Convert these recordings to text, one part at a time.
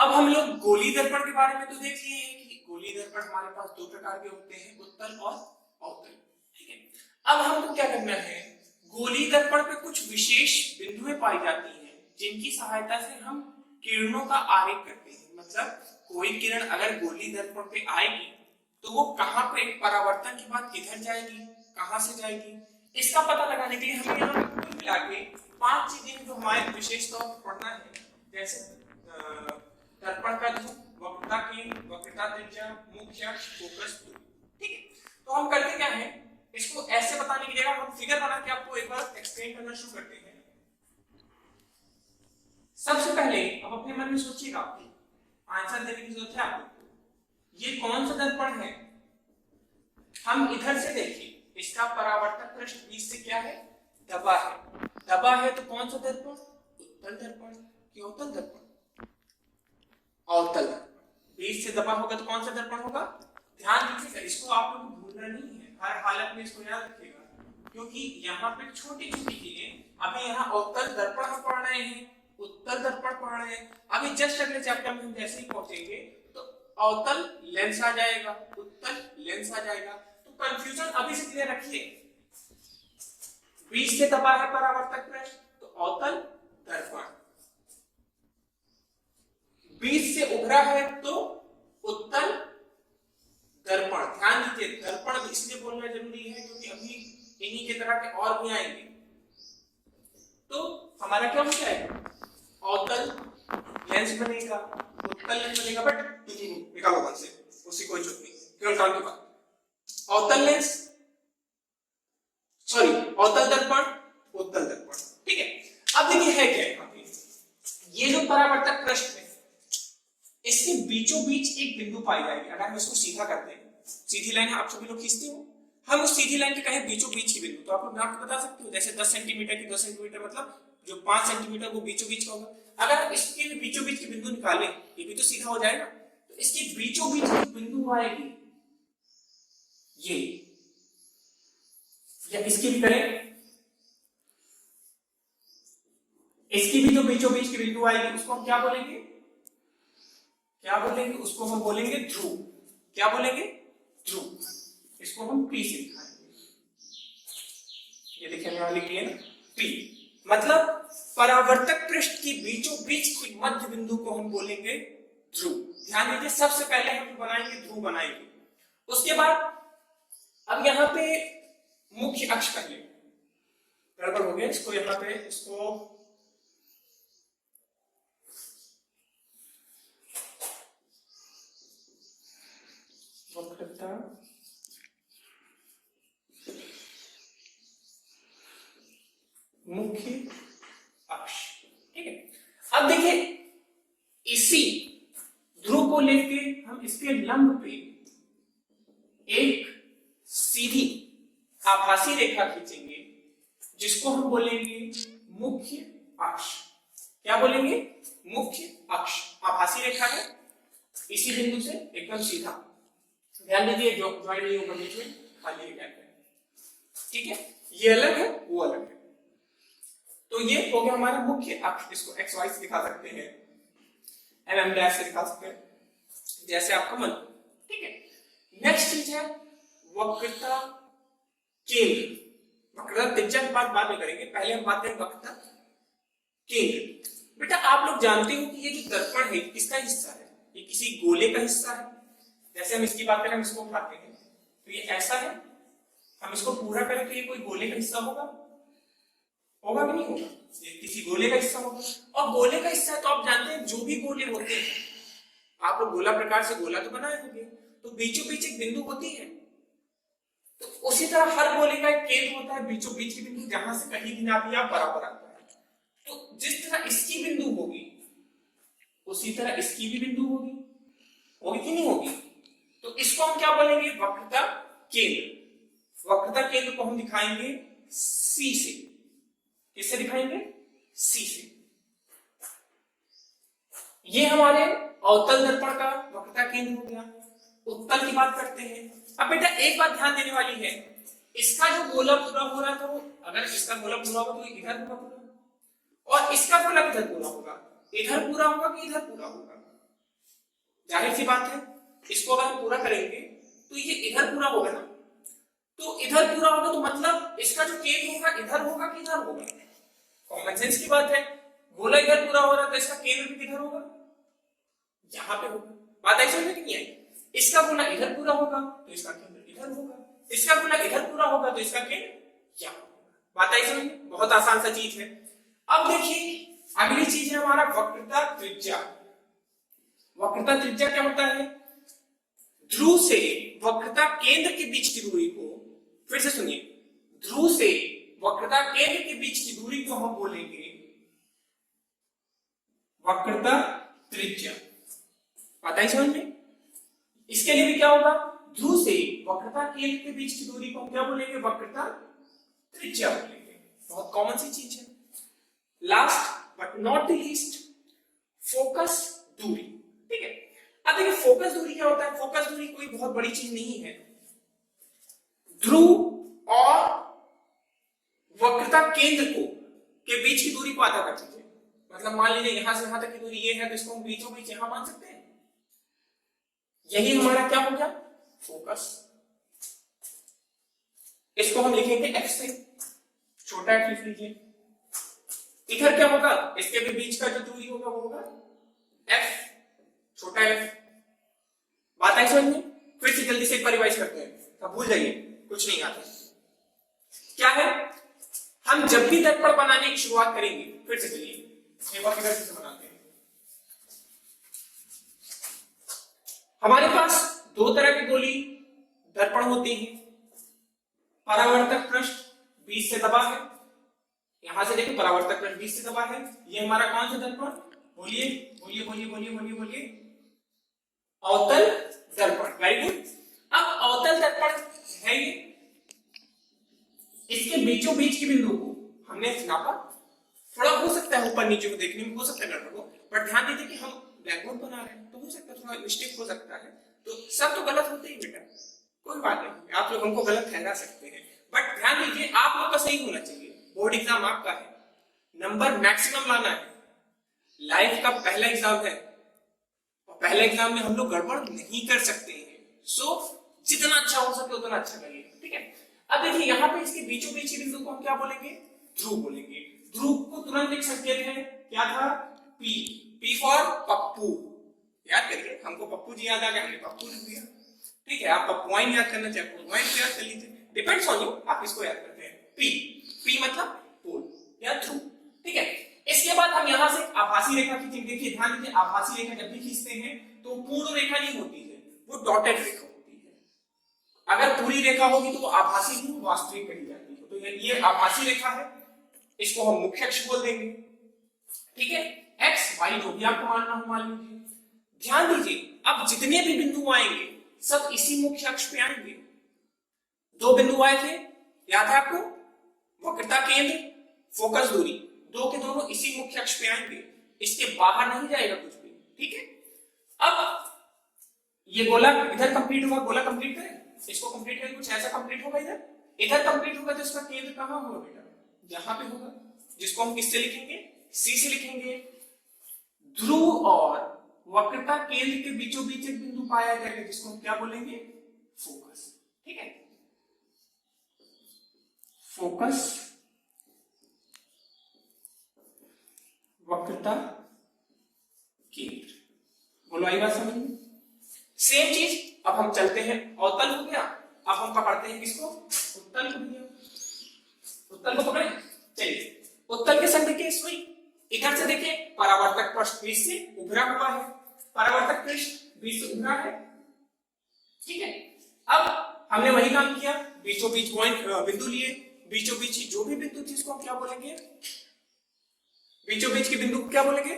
अब हम लोग गोली दर्पण के बारे में तो देख लिए हैं कि गोली दर्पण हमारे पास दो प्रकार के होते हैं, उत्तल और अवतल। ठीक है, अब हमको क्या करना है, गोली दर्पण पे कुछ विशेष बिंदुएं पाई जाती हैं जिनकी सहायता से हम किरणों का आरेख करते हैं। मतलब कोई किरण अगर गोली दर्पण पे आएगी तो वो कहां पे परावर्तन के बाद किधर जाएगी, कहां से जाएगी, इसका पता लगाने के लिए हमें यहाँ कुल मिला के 5 चीजें जो हमारे विशेष तौर पर पढ़ना है, जैसे दर्पण का ध्रुव, वक्रता केंद्र, वक्रता त्रिज्या, मुख्य अक्ष, फोकस दूरी। ठीक है, तो हम करते क्या है, इसको ऐसे बताने की जगह हम फिगर बना के आपको एक बार एक्सप्लेन करना शुरू करते हैं। सबसे पहले अब अपने मन में सोचिएगा, आंसर देने की जरूरत है आपको, ये कौन सा दर्पण है। हम इधर से देखिए, इसका परावर्तक पृष्ठ बीच से क्या है, दबा है। दबा है तो कौन सा दर्पण, उत्तल दर्पण कि अवतल दर्पण, अवतल दर्पण। बीच से दबा होगा तो कौन सा दर्पण होगा। ध्यान दीजिएगा, इसको आप लोग को भूलना नहीं है, हर हालत में इसको याद रखिएगा, क्योंकि यहाँ पे छोटी छोटी चीजें, अभी यहाँ अवतल दर्पण हम पढ़ रहे हैं, उत्तल दर्पण पढ़ रहे हैं, अभी जस्ट अगले चैप्टर में हम जैसे ही पहुंचेंगे तो अवतल लेंस आ जाएगा, उत्तल लेंस आ जाएगा। तो कंफ्यूजन अभी से क्लियर रखिए, बीच से दबा है परावर्तक पृष्ठ तो अवतल दर्पण, बीच से उभरा है तो उत्तल दर्पण। ध्यान दीजिए, दर्पण इसलिए बोलना जरूरी है क्योंकि अभी इन्हीं के तरह के और भी आएंगे। तो हमारा क्या हो जाएगा, अवतल लेंस बनेगा, उत्तल लेंस बनेगा, बट निकालो मन से, उसकी कोई चुप नहीं, केवल काम के बाद अवतल लेंस, सॉरी अवतल दर्पण, उत्तल दर्पण। ठीक है, अब देखिए है क्या यहाँ पे, ये जो परावर्तक पृष्ठ है इसके बीचों बीच एक बिंदु पाई जाएगी। अगर हम इसको सीधा करते हैं, सीधी लाइन आप सभी लोग खींचते हो, हम उस सीधी लाइन के कहें बीचों बीच की बिंदु, तो आप लोग नाप बता सकते हो, जैसे 10 सेंटीमीटर की 10 सेंटीमीटर मतलब जो 5 सेंटीमीटर वो बीचों बीच का होगा। अगर हम इसके बीचों बीच की बिंदु निकालें, ये भी तो सीधा हो जाएगा, तो इसके बीचों बीच की बिंदु आएगी ये, या इसकी भी करें, इसकी भी जो बीचों बीच की बिंदु आएगी उसको हम क्या बोलेंगे, क्या बोलेंगे, उसको हम बोलेंगे ध्रुव। क्या बोलेंगे, ध्रुव। इसको हम P से दिखाएंगे, ये देखिए हमने लिख लिया ना P, मतलब परावर्तक पृष्ठ की बीचों बीच की मध्य बिंदु को हम बोलेंगे ध्रुव। ध्यान दीजिए, सबसे पहले हम बनाएंगे ध्रुव बनाएंगे, उसके बाद अब यहाँ पे मुख्य अक्ष पहले गड़बड़ हो गया, इसको यहाँ पे इसको वक्रता मुख्य अक्ष। ठीक है, अब देखिए इसी ध्रुव को लेके हम इसके लंब पे एक सीधी आभासी रेखा खींचेंगे जिसको हम बोलेंगे मुख्य अक्ष। क्या बोलेंगे, मुख्य अक्ष। आभासी रेखा है, इसी बिंदु से एकदम सीधा, ध्यान दीजिए ज्वाइन नहीं होगा बीच में, खाली गैप है। ठीक है, ये अलग है वो अलग है, तो ये हो गया हमारा मुख्य अक्ष। इसको एक्स वाई से दिखा सकते हैं, एम डैश से दिखा सकते हैं, जैसे आपका मन। ठीक है, नेक्स्ट चीज है वक्रता केंद्र। वक्रता त्रिज्या की बात बाद में करेंगे, पहले हम बात करें वक्रता केंद्र। बेटा आप लोग जानते हो कि ये जो दर्पण है किसका हिस्सा है, ये किसी गोले का हिस्सा है। जैसे हम इसकी बात करें, हम इसको उठाते हैं तो ये ऐसा है, हम इसको पूरा करें तो ये कोई गोले का हिस्सा होगा, होगा कि नहीं होगा, ये किसी गोले का हिस्सा होगा। और गोले का हिस्सा है तो आप जानते हैं जो भी गोले होते हैं, आप लोग गोला प्रकार से गोला तो बनाए होंगे, तो बीचों बीच एक बिंदु होती है, तो उसी तरह हर गोले का एक केंद्र होता है, बीचों बीच की बिंदु जहां से कहीं भी ना भी आप बराबर आता है। तो जिस तरह इसकी बिंदु होगी उसी तरह इसकी भी बिंदु होगी, होगी कि नहीं होगी। तो इसको हम क्या बोलेंगे, वक्रता केंद्र। वक्रता केंद्र को हम दिखाएंगे C से। किससे दिखाएंगे, C से। ये हमारे अवतल दर्पण का वक्रता केंद्र हो गया। उत्तल की बात करते हैं। अब बेटा एक बात ध्यान देने वाली है, इसका जो गोला पूरा हो रहा था वो, अगर इसका गोला पूरा होगा तो इधर पूरा होगा, और इसका गोला किधर पूरा होगा, इधर पूरा होगा कि इधर पूरा होगा, जाहिर सी बात है, इसको अगर हम पूरा करेंगे तो ये इधर पूरा होगा ना, तो इधर पूरा होगा तो मतलब इसका जो केंद्र होगा इधर होगा कि इधर होगा? कॉमन सेंस की बात है, गोला इधर पूरा हो रहा है तो इसका केंद्र भी किधर होगा? यहाँ पे होगा। बात ऐसे में नहीं आई, इसका गोला इधर पूरा होगा तो इसका केंद्र इधर होगा, इसका गोला इधर पूरा होगा तो इसका केंद्र यहाँ होगा। बात ऐसे में बहुत आसान सा चीज है। अब देखिए अगली चीज है हमारा वक्रता त्रिज्या। वक्रता त्रिज्या क्या होता है? ध्रुव से वक्रता केंद्र के बीच की दूरी को, फिर से सुनिए, ध्रुव से वक्रता केंद्र के बीच की दूरी को हम बोलेंगे वक्रता त्रिज्या। पता है समझ में? इसके लिए भी क्या होगा? ध्रुव से वक्रता केंद्र के बीच की दूरी को हम क्या बोलेंगे? वक्रता त्रिज्या बोलेंगे। बहुत कॉमन सी चीज है। Last but not the least, focus दूरी। ठीक है, अब देखिए फोकस दूरी क्या होता है? फोकस दूरी कोई बहुत बड़ी चीज नहीं है। ध्रुव और वक्रता केंद्र को के बीच की दूरी को आधा कर दीजिए। मतलब मान लीजिए यहां से यहां तक की दूरी ये है तो इसको हम बीचों बीच यहां मान सकते हैं। यही हमारा क्या हो गया? फोकस। इसको हम लिखेंगे एफ से, छोटा एफ लिख लीजिए। इधर क्या होगा? इसके भी बीच का जो दूरी होगा वो होगा एफ, छोटा एफ। बात है समझ में? फिर से जल्दी से एक बार रिवाइज करते हैं, अब भूल जाइए, कुछ नहीं आता। क्या है? हम जब भी दर्पण बनाने की शुरुआत करेंगे, फिर से चलिए एक बार फिगर से बनाते हैं। हमारे पास दो तरह के गोली दर्पण होते हैं। परावर्तक पृष्ठ बीच से दबा है, यहां से देखो परावर्तक पृष्ठ बीच से दबा है। ये हमारा कौन सा दर्पण? बोलिए बोलिए बोलिए बोलिए बोलिए बोलिए, अवतल दर्पण। Very good. अब अवतल दर्पण है ये, इसके बीचों बीच के बिंदु को हमने नापा। थोड़ा हो सकता है ऊपर नीचे को देखने में हो सकता है गड़बड़ हो, पर ध्यान दीजिए कि हम ब्लैकबोर्ड बना रहे हैं तो हो सकता है थोड़ा मिस्टेक हो सकता है। तो सब तो गलत होते ही बेटा, कोई बात नहीं, आप लोग हमको गलत ठहरा सकते हैं, बट ध्यान दीजिए आप लोग का सही होना चाहिए। बोर्ड एग्जाम आपका है, नंबर मैक्सिमम लाना है। लाइफ का पहला एग्जाम है और पहले एग्जाम में हम लोग गड़बड़ नहीं कर सकते हैं। सो जितना अच्छा हो सके उतना अच्छा करिए। ठीक है, अब देखिए यहाँ पे इसके बीचों बीच के बिंदु को हम क्या बोलेंगे? ध्रुव बोलेंगे। ध्रुव को तुरंत एक संकेत है, क्या था? पी। P for Pappu. याद करिए, हमको पप्पू जी याद आ गया, हमने पप्पू लिख दिया। ठीक है, आप पॉइंट याद करना चाहे पॉइंट याद कर लीजिए, डिपेंड्स ऑन यू, आप इसको याद करते हैं। पी, पी मतलब पोल या ध्रुव। ठीक है, इसके बाद हम यहां से आभासी रेखा खींचेंगे। देखिए ध्यान दीजिए, आभासी रेखा जब भी खींचते हैं तो पूर्ण रेखा नहीं होती है, वो डॉटेड रेखा होती है। अगर पूरी रेखा होगी तो वो आभासी नहीं, वास्तविक कही जाती है। तो ये आभासी रेखा है, इसको हम मुख्य अक्ष बोल देंगे। ठीक है, एक्स वाई जो भी आपको मानना हो मान लीजिए। ध्यान दीजिए, अब जितने भी बिंदु आएंगे सब इसी मुख्य अक्ष पे आएंगे। दो बिंदु आए थे, याद है आपको? वक्रता केंद्र, फोकस दूरी, दो के दोनों इसी मुख्य अक्ष पे आएंगे, इसके बाहर नहीं जाएगा कुछ भी। ठीक है, अब ये गोला इधर कंप्लीट होगा, गोला कंप्लीट करें, इसको कंप्लीट करें, कुछ ऐसा कंप्लीट होगा इधर, इधर कंप्लीट होगा तो इसका केंद्र कहां होगा बेटा? यहां पे होगा, जिसको हम किससे लिखेंगे? सी से लिखेंगे। ध्रुव और वक्रता केंद्र के बीचों बीच एक बिंदु पाया जाएगा, जिसको हम क्या बोलेंगे? फोकस। ठीक है, फोकस वक्रता केंद्र। बोलो आई बात समझ में? सेम चीज अब हम चलते हैं, अवतल हो गया, अब हम पकड़ते हैं किसको? उत्तल को। उत्तल को पकड़े, चलिए उत्तल के संग देखिए सुई, इधर से देखिए परावर्तक पृष्ठ बीच से उभरा हुआ है, परावर्तक पृष्ठ बीच से उभरा है। ठीक है, अब हमने वही काम किया, बीचों बीच पॉइंट बिंदु लिए, बीचों बीच जो भी बिंदु थी उसको हम क्या बोलेंगे? बीचों बीच के बिंदु को क्या बोलेंगे?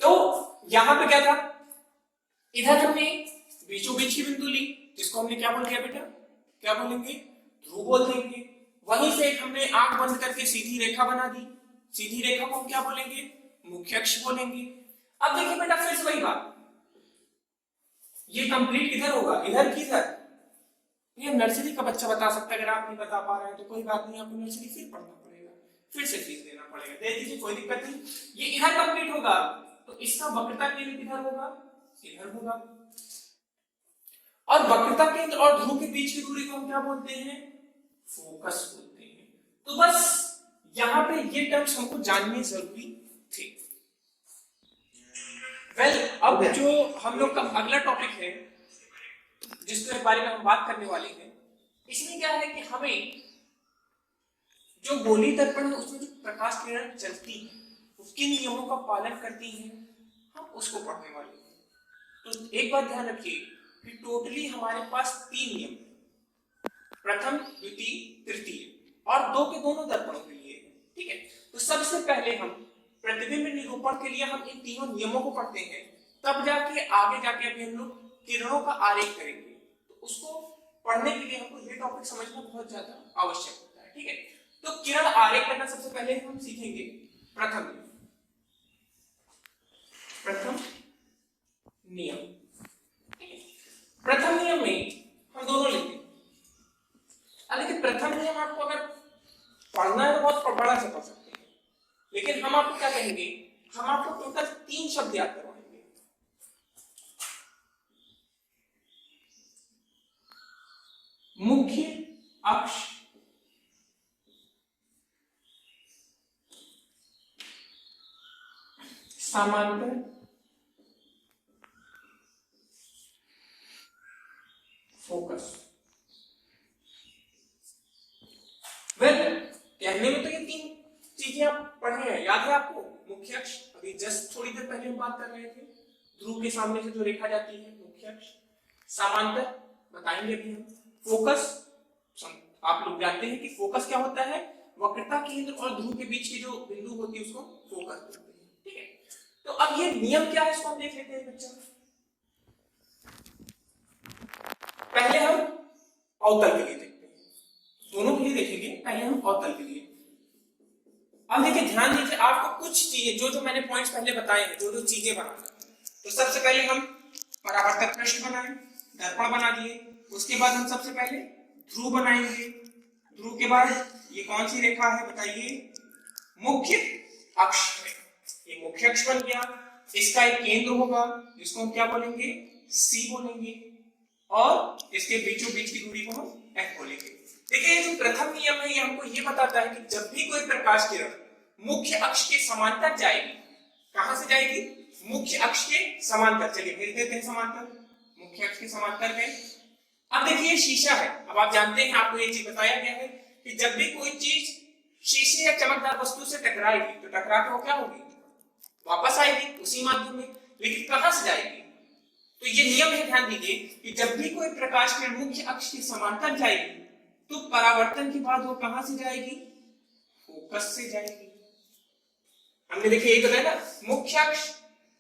तो यहां पे क्या था? इधर हमने बीचों बीच की बिंदु ली, जिसको हमने क्या बोल दिया बेटा? क्या बोलेंगे? ध्रुव बोल देंगे। वहीं से हमने आंख बंद करके सीधी रेखा बना दी, सीधी रेखा को हम क्या बोलेंगे? मुख्य अक्ष बोलेंगे। अब देखिए बेटा फिर से वही बात, ये कंप्लीट किधर होगा? इधर की इधर? ये नर्सरी का बच्चा बता सकता है, अगर आप नहीं बता पा रहे हैं तो कोई बात नहीं, आपको नर्सरी फिर पढ़ना पड़ेगा, फिर से फीस देना पड़ेगा। दे दीजिए, कोई दिक्कत नहीं। ये इधर कंप्लीट होगा तो इसका वक्रता केंद्र किधर होगा? इधर होगा। और वक्रता केंद्र और ध्रुव के बीच की दूरी को हम क्या बोलते हैं? फोकस बोलते हैं। तो बस यहां पे ये टर्म्स हमको जानने जरूरी थे। अब जो हम लोग का अगला टॉपिक है जिसके बारे में हम बात करने वाले हैं, इसमें क्या है कि हमें जो गोलीय दर्पण है उसमें जो प्रकाश किरण चलती है वो किन नियमों का पालन करती है, हम उसको पढ़ने वाले हैं। तो एक बात ध्यान रखिए कि टोटली हमारे पास 3 नियम, प्रथम, द्वितीय, तृतीय और 2 के दोनों दर्पणों के लिए, ठीक है। तो सबसे पहले हम प्रतिबिंब निरूपण के लिए हम इन तीनों नियमों को पढ़ते हैं, तब जाके आगे जाके अभी हम लोग किरणों का आरेख करेंगे। तो उसको पढ़ने के लिए हमको ये टॉपिक समझना बहुत ज्यादा आवश्यक होता है, ठीक है। तो किरण आरेख करना सबसे पहले हम सीखेंगे प्रथम नियम। प्रथम नियम में हम दोनों लेते हैं। लेकिन प्रथम नियम आपको अगर पढ़ना है तो बहुत बड़ा से पढ़ सकते हैं, लेकिन हम आपको क्या कहेंगे, हम आपको टोटल 3 शब्द याद करवाएंगे। मुख्य अक्ष, समांतर, फोकस। कहने में तो ये 3 चीजें आप पढ़े हैं, याद है आपको? मुख्य अक्ष, अभी जस्ट थोड़ी देर पहले हम बात कर रहे थे, ध्रुव के सामने से जो रेखा जाती है मुख्य अक्ष। समांतर बताएंगे अभी हम। फोकस, आप लोग जानते हैं कि फोकस क्या होता है, वक्रता केंद्र और ध्रुव के बीच की जो बिंदु होती है उसको फोकस बोलते हैं, ठीक है। तो अब ये नियम क्या है इसको हम देख लेते हैं बच्चा। पहले हम अवतल के लिए देखते हैं, दोनों के लिए देखेंगे, पहले हम अवतल के लिए। अब देखिए, ध्यान दीजिए, आपको कुछ चीजें जो मैंने पॉइंट्स पहले बताए हैं, जो चीजें बनाना, तो सबसे पहले हम परावर्तक पृष्ठ बनाए, दर्पण बना दिए। उसके बाद हम सबसे पहले ध्रुव बनाएंगे। ध्रुव के बाद ये कौन सी रेखा है बताइए? मुख्य अक्ष। ये मुख्य अक्ष बन गया। इसका एक केंद्र होगा जिसको हम क्या बोलेंगे? सी बोलेंगे। और इसके बीचों बीच की दूरी को हम एफ बोलेंगे। देखिए, ये जो प्रथम नियम है ये हमको ये बताता है कि जब भी कोई प्रकाश किरण मुख्य अक्ष के समांतर जाएगी, कहां से जाएगी? मुख्य अक्ष के समांतर। चलिए भेज देते हैं समांतर, मुख्य अक्ष के समांतर है। अब देखिए, शीशा है। अब आप जानते हैं, आपको ये चीज बताया गया है कि जब भी कोई चीज शीशे या चमकदार वस्तु से टकराएगी तो टकरा के वो क्या होगी? वापस आएगी उसी माध्यम में। लेकिन कहां से जाएगी? तो ये नियम है, ध्यान दीजिए कि जब भी कोई प्रकाश किरण मुख्य अक्ष के समांतर जाएगी तो परावर्तन के बाद वो कहां से जाएगी? फोकस से जाएगी। हमने देखिए यही बताया ना, मुख्य अक्ष,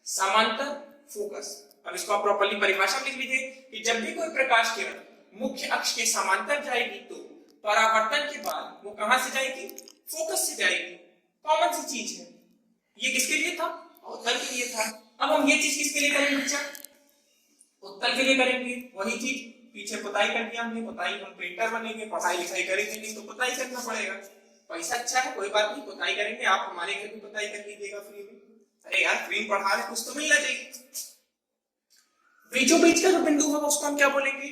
समांतर, फोकस। अब इसको आप प्रॉपर्ली परिभाषा में लिख लीजिए कि जब भी कोई प्रकाश किरण मुख्य अक्ष के समांतर जाएगी तो परावर्तन के बाद वो कहां से जाएगी? फोकस से जाएगी। कॉमन सी चीज है। ये किसके लिए था? अवतल के लिए था। अब हम ये चीज किसके लिए करेंगे बच्चा? उत्तल के लिए करेंगे। वही चीज पीछे पुताई कर दिया हमने, पुताई हम पेंटर बनेंगे, पढ़ाई लिखाई करेंगे नहीं तो पुताई करना पड़ेगा। पैसा अच्छा है, कोई बात नहीं, पुताई करेंगे। आप हमारे घर भी पुताई कर लीजिएगा फ्री में। अरे यार, फ्री में पढ़ा रहे, कुछ तो मिलना चाहिए। बीचों बीच का जो बिंदु होगा उसको हम क्या बोलेंगे?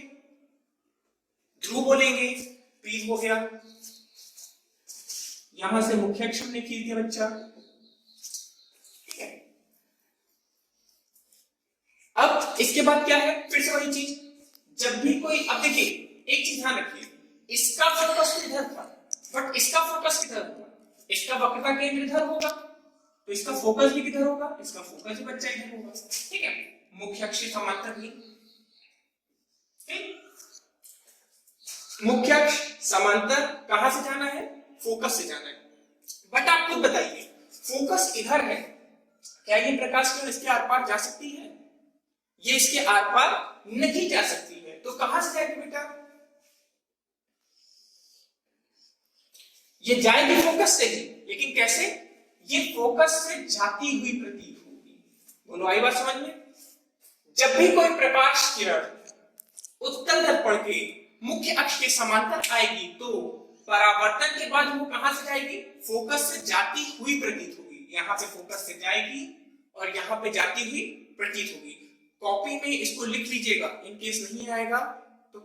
ध्रुव बोलेंगे। पी हो गया। यहां से मुख्य अक्ष हमने खींच दिया बच्चा, ठीक है। अब इसके बाद क्या है? फिर से वही चीज, जब भी कोई, अब देखिए एक चीज ध्यान रखिए, इसका फोकस इधर था बट इसका फोकस किधर होगा? इसका वक्रता केंद्र इधर होगा तो इसका फोकस भी किधर होगा? इसका फोकस भी बच्चा इधर होगा, ठीक है। मुख्य अक्ष के समांतर भी, मुख्य अक्ष समांतर कहां से जाना है? फोकस से जाना है। बट आप खुद बताइए, फोकस इधर है, क्या ये प्रकाश किरण इसके आर पार जा सकती है? ये इसके आर पार नहीं जा सकती है। तो कहां से जाएगी बेटा? ये जाएगी फोकस से ही, लेकिन कैसे? ये फोकस से जाती हुई प्रतीत होगी। बोलो, आई बात समझ में? जब भी कोई प्रकाश किरण उत्तल दर्पण के मुख्य अक्ष के समांतर आएगी तो परावर्तन के बाद वो कहां से जाएगी, फोकस से जाती हुई प्रतीत होगी। यहाँ पे फोकस से जाएगी और यहाँ पे जाती हुई प्रतीत होगी। कॉपी में इसको लिख लीजिएगा, इन केस नहीं आएगा तो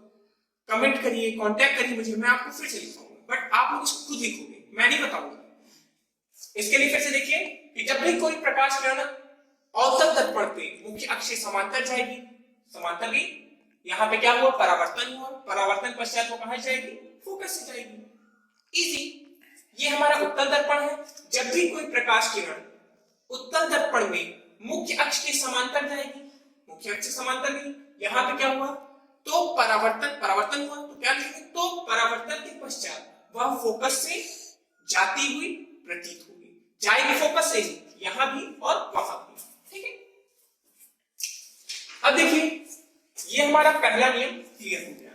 कमेंट करिए, कांटेक्ट करिए मुझे, मैं आपको फिर से लिखवाऊंगा, बट आप लोग इसको खुद लिखोगे, मैं नहीं बताऊंगा। इसके लिए फिर से देखिए कि जब भी कोई प्रकाश किरण अवतल दर्पण पे मुख्य अक्ष से समांतर जाएगी, समांतर भी, यहाँ पे क्या हुआ, परावर्तन हुआ, परावर्तन पश्चात वो कहां जाएगी, फोकस से जाएगी। इजी। ये हमारा उत्तल दर्पण है। जब भी कोई प्रकाश किरण उत्तल दर्पण में मुख्य अक्ष के समांतर जाएगी, मुख्य अक्ष से समांतर नहीं, यहाँ पे क्या हुआ, तो परावर्तन हुआ, तो क्या लिखेंगे, तो परावर्तन के पश्चात वह फोकस से जाती हुई प्रतीत होगी, जाएगी फोकस से यहां भी और वहां भी। ठीक है, अब देखिए ये हमारा पहला नियम क्लियर हो गया।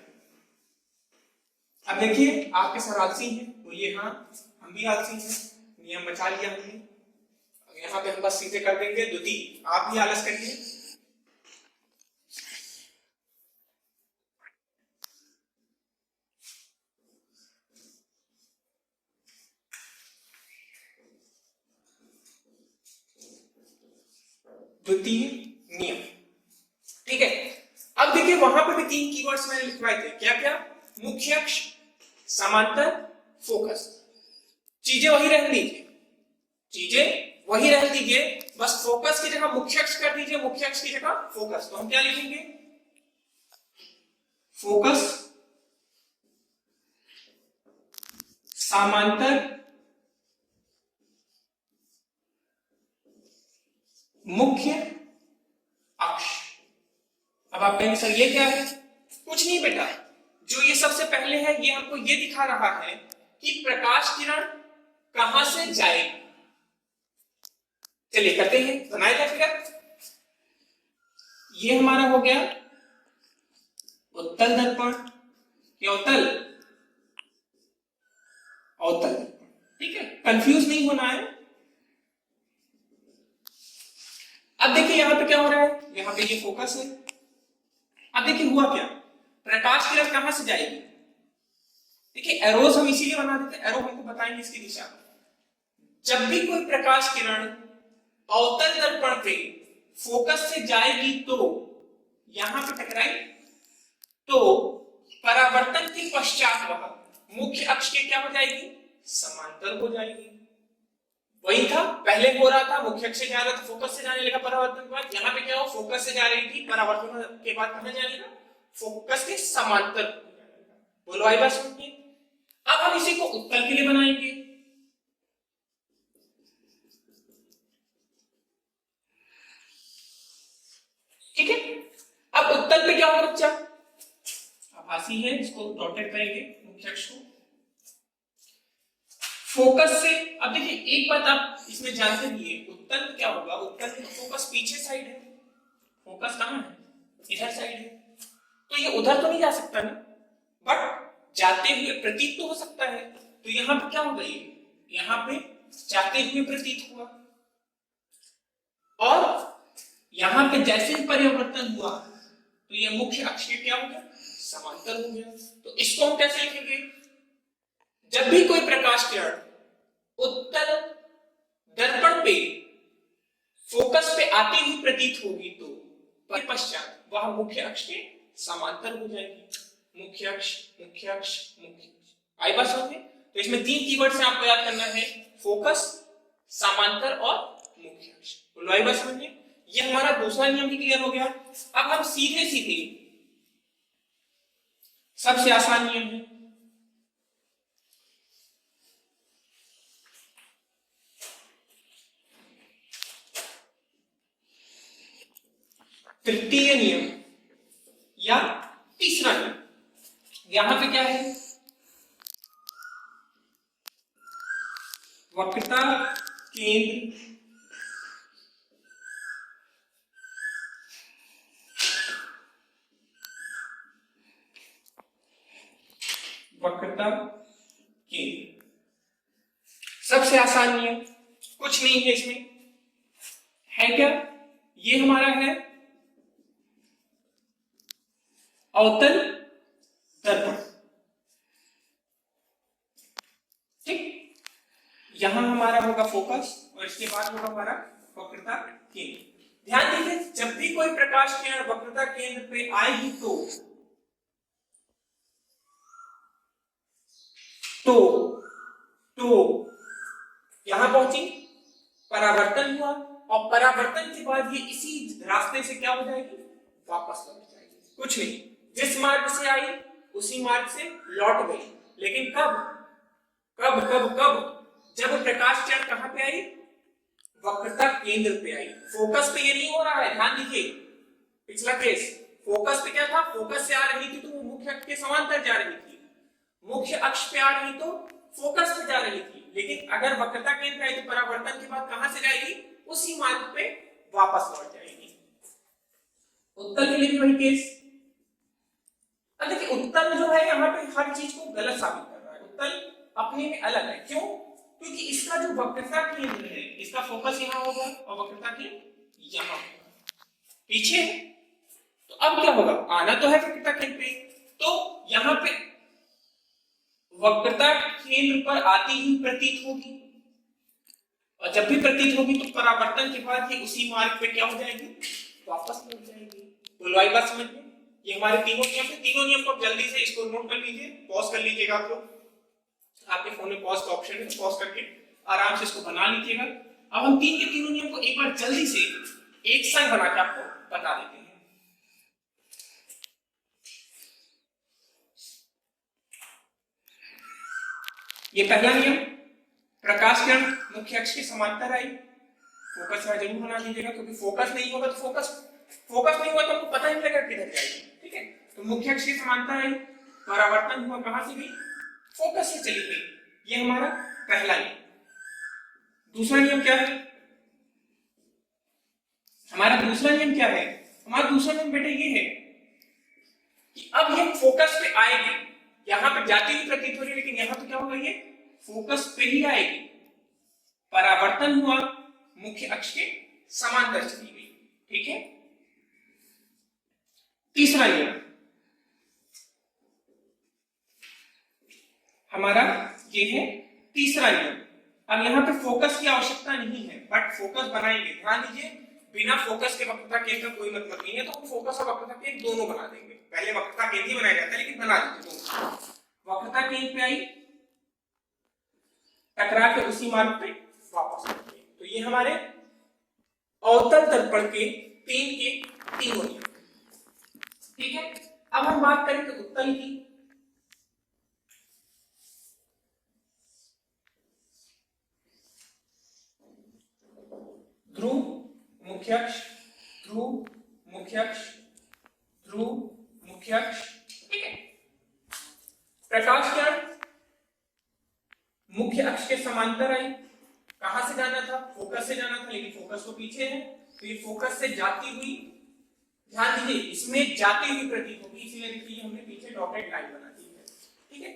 अब देखिए आपके सर आलसी हैं, बोलिए हाँ हम भी आलसी हैं, नियम बचा लिया हमने। यहाँ पे हम बस सीधे कर देंगे द्वितीय, आप भी आलस करिए। द्वितीय नियम, ठीक है। अब देखिए वहां पे भी 3 कीवर्ड्स मैंने लिखवाए थे, क्या क्या, मुख्य अक्ष, समांतर, फोकस। चीजें वही रहने दीजिए, चीजें वही रहने दीजिए, बस फोकस की जगह मुख्य अक्ष कर दीजिए, मुख्य अक्ष की जगह फोकस। तो हम क्या लिखेंगे, फोकस, समांतर, मुख्य अक्ष। अब आप कहेंगे सर ये क्या है, कुछ नहीं बेटा, जो ये सबसे पहले है ये हमको ये दिखा रहा है कि प्रकाश किरण कहां से जाएगी। चलिए करते हैं, बनाए था फिगर। ये हमारा हो गया उत्तल दर्पण, क्या उत्तल, अवतल दर्पण। ठीक है, कंफ्यूज नहीं होना है। अब देखिए यहां पे क्या हो रहा है, यहां पे ये फोकस है। अब देखिए हुआ क्या, प्रकाश किरण कहां से जाएगी, देखिए एरोस हम इसीलिए बना देते हैं, एरो हमको बताएंगे इसकी दिशा। जब भी कोई प्रकाश किरण अवतल दर्पण पे फोकस से जाएगी तो यहां पे टकराई, तो परावर्तन के पश्चात वह मुख्य अक्ष के क्या हो जाएगी, समांतर हो जाएगी। वही था पहले हो रहा था, मुख्य अक्ष से जा रहा था, फोकस से जाने लगा परावर्तन के बाद। यहाँ पे क्या हो, फोकस से जा रही थी, परावर्तन के बाद कहां जाने लगा, फोकस के समांतर। बोलो आई बात समझिए। अब हम इसी को उत्तल के लिए बनाएंगे। ठीक है, अब उत्तल पे क्या होगा बच्चा, आभासी है, इसको डॉटेड करेंगे मुख्य अक्ष को, फोकस से। अब देखिए एक बात आप इसमें जानते भी है, उत्तल में क्या होगा, उत्तल में फोकस पीछे साइड है, फोकस कहां है, इधर साइड है, तो ये उधर तो नहीं जा सकता ना, बट जाते हुए प्रतीत तो हो सकता है। तो यहां पे क्या होगा, ये यहां पे जाते हुए प्रतीत हुआ, और यहां पे जैसे ही परिवर्तन हुआ तो ये मुख्य अक्ष के क्या हो गया, समांतर हो गया। तो इसको हम कैसे लिखेंगे, जब भी कोई प्रकाश किरण उत्तल दर्पण पे फोकस पे आती हुई प्रतीत होगी तो पश्चात वह मुख्य अक्ष के समांतर हो जाएगी। मुख्य अक्ष, मुख्य अक्ष, मुख्य अक्ष, आई बात समझ में। तो इसमें 3 कीवर्ड से आपको याद करना है, फोकस, समांतर और मुख्य अक्ष। बोलो आई बात समझ में। ये हमारा दूसरा नियम भी क्लियर हो गया। अब हम सीधे सीधे सबसे आसान नियम है, तृतीय नियम या तीसरा नियम। यहां पे क्या है, वक्रता केंद्र वक्रता केंद्र, सबसे आसान नियम, कुछ नहीं है इसमें, है क्या, ये हमारा है अवतल दर्पण। यहां हमारा होगा फोकस और इसके बाद होगा हमारा वक्रता केंद्र। ध्यान दीजिए, जब भी कोई प्रकाश किरण वक्रता केंद्र पे आएगी तो यहां पहुंची, परावर्तन हुआ और परावर्तन के बाद ये इसी रास्ते से क्या हो जाएगी, वापस लौट जाएगी। कुछ नहीं, जिस मार्ग से आई उसी मार्ग से लौट गई। लेकिन कब कब कब कब जब प्रकाश किरण कहां पे आई, वक्रता केंद्र पे आई। फोकस पे ये नहीं हो रहा है, ध्यान दीजिए। पिछला केस फोकस पे क्या था, फोकस से आ रही थी तो वो मुख्य अक्ष के समांतर जा रही थी, मुख्य अक्ष पे आ रही तो फोकस पे जा रही थी। लेकिन अगर वक्रता केंद्र पे आई तो परावर्तन के बाद कहां से जाएगी, उसी मार्ग पे वापस लौट जाएगी। उत्तल के लिए भी वही केस। अब देखिए, उत्तल जो है यहाँ पे हर चीज को गलत साबित कर रहा है। उत्तल अपने में अलग है, क्यों? क्योंकि इसका जो वक्रता केंद्र है, इसका फोकस यहाँ होगा और वक्रता केंद्र यहाँ होगा, पीछे। तो अब क्या होगा, आना तो है वक्रता केंद्र पे, तो यहाँ पे वक्रता केंद्र पर आती ही प्रतीत होगी, और जब भी प्रतीत होगी तो परावर्तन के बाद ये उसी मार्ग पे क्या हो जाएगी, वापस लौट जाएगी। बोलो आई बात समझ में? ये हमारे तीनों नियम है। तीनों नियम को जल्दी से इसको नोट कर लीजिए, पॉज कर लीजिएगा आप लोग। आपके फोन में पॉज का ऑप्शन है, पॉज करके आराम से इसको बना लीजिएगा। अब हम तीन के तीनों नियम को एक बार जल्दी से एक संग बना के आपको बता देते हैं। ये पहला नियम, प्रकाश किरण मुख्य अक्ष के समांतर आई। फोकस यहाँ जरूर बना दीजिएगा, क्योंकि फोकस नहीं होगा तो फोकस नहीं हुआ तो हमको पता ही नहीं लगेगा किधर जाएगी। ठीक है, तो मुख्य अक्ष के समांतर आई, परावर्तन हुआ कहां से भी, फोकस से चली गई। ये हमारा पहला नियम। दूसरा नियम क्या है हमारा? दूसरा नियम क्या है हमारा? दूसरा नियम बेटे ये है कि अब ये फोकस पे आएगी, यहां पे जाती हुई प्रतीत हो रही है, लेकिन यहां पे क्या होगा, ये फोकस पे ही आएगी। परावर्तन हुआ, मुख्य अक्ष के समांतर चली गई। ठीक है, तीसरा नियम हमारा ये है, तीसरा नियम। अब यहाँ पे फोकस की आवश्यकता नहीं है, बट फोकस बनाएंगे। ध्यान दीजिए, बिना फोकस के वक्रता केंद्र का कोई मतलब नहीं है, तो हम फोकस और वक्रता केंद्र दोनों बना देंगे। पहले वक्रता केंद्र ही बनाया जाता है, लेकिन बना देते दोनों। वक्रता केंद्र पे आई, टकरा के उसी मार्ग पे वापस आ गई। तो ये हमारे अवतल दर्पण के तीनों नियम। ठीक है, अब हम बात करेंगे उत्तल की। ध्रुव मुख्य अक्ष, ध्रुव मुख्य अक्ष, ध्रुव मुख्य अक्ष। ठीक है, प्रकाश किरण मुख्य अक्ष के समांतर आई। कहां से जाना था? फोकस से जाना था, लेकिन फोकस तो पीछे है, तो ये फोकस से जाती हुई, ध्यान दीजिए, इसमें जाती हुई प्रतीत होगी, इसीलिए देखिए हमने पीछे डॉटेड लाइन बना दी है। ठीक है,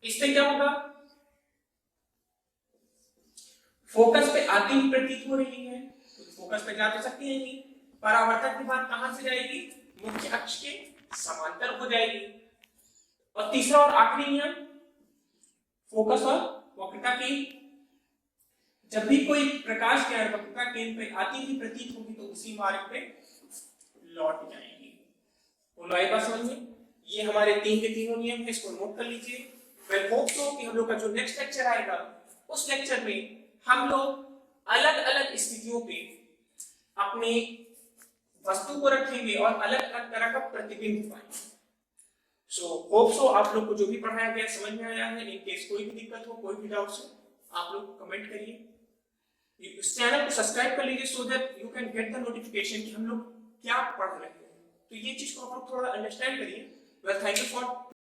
इससे क्या होगा, फोकस पे आती हुई प्रतीत हो रही है, तो फोकस पे जा तो सकती है नहीं। परावर्तन के बाद कहां से जाएगी? मुख्य अक्ष के समांतर हो जाएगी। और तीसरा और आखिरी नियम, फोकस और वक्रता की, जब भी कोई प्रकाश किरण वक्रता केंद्र पे आती हुई प्रतीत होगी तो उसी मार्ग पे लौट जाएंगी। बोलो आई बात समझ में? ये हमारे तीन के तीनों नियम है, इसको नोट कर लीजिए। वेल होप सो कि हम लोग का जो नेक्स्ट लेक्चर आएगा, उस लेक्चर में हम लोग अलग अलग स्थितियों पे अपने वस्तु को रखेंगे और अलग अलग तरह का प्रतिबिंब पाएंगे। सो होप सो आप लोग को जो भी पढ़ाया गया समझ में आया है। इन केस कोई भी दिक्कत हो, कोई भी डाउट हो, आप लोग कमेंट करिए। इस चैनल को सब्सक्राइब कर लीजिए, so that you can get the notification कि हम लोग क्या पढ़ रहे हैं। तो ये चीज को आप लोग थोड़ा अंडरस्टैंड करिए। Well thank you for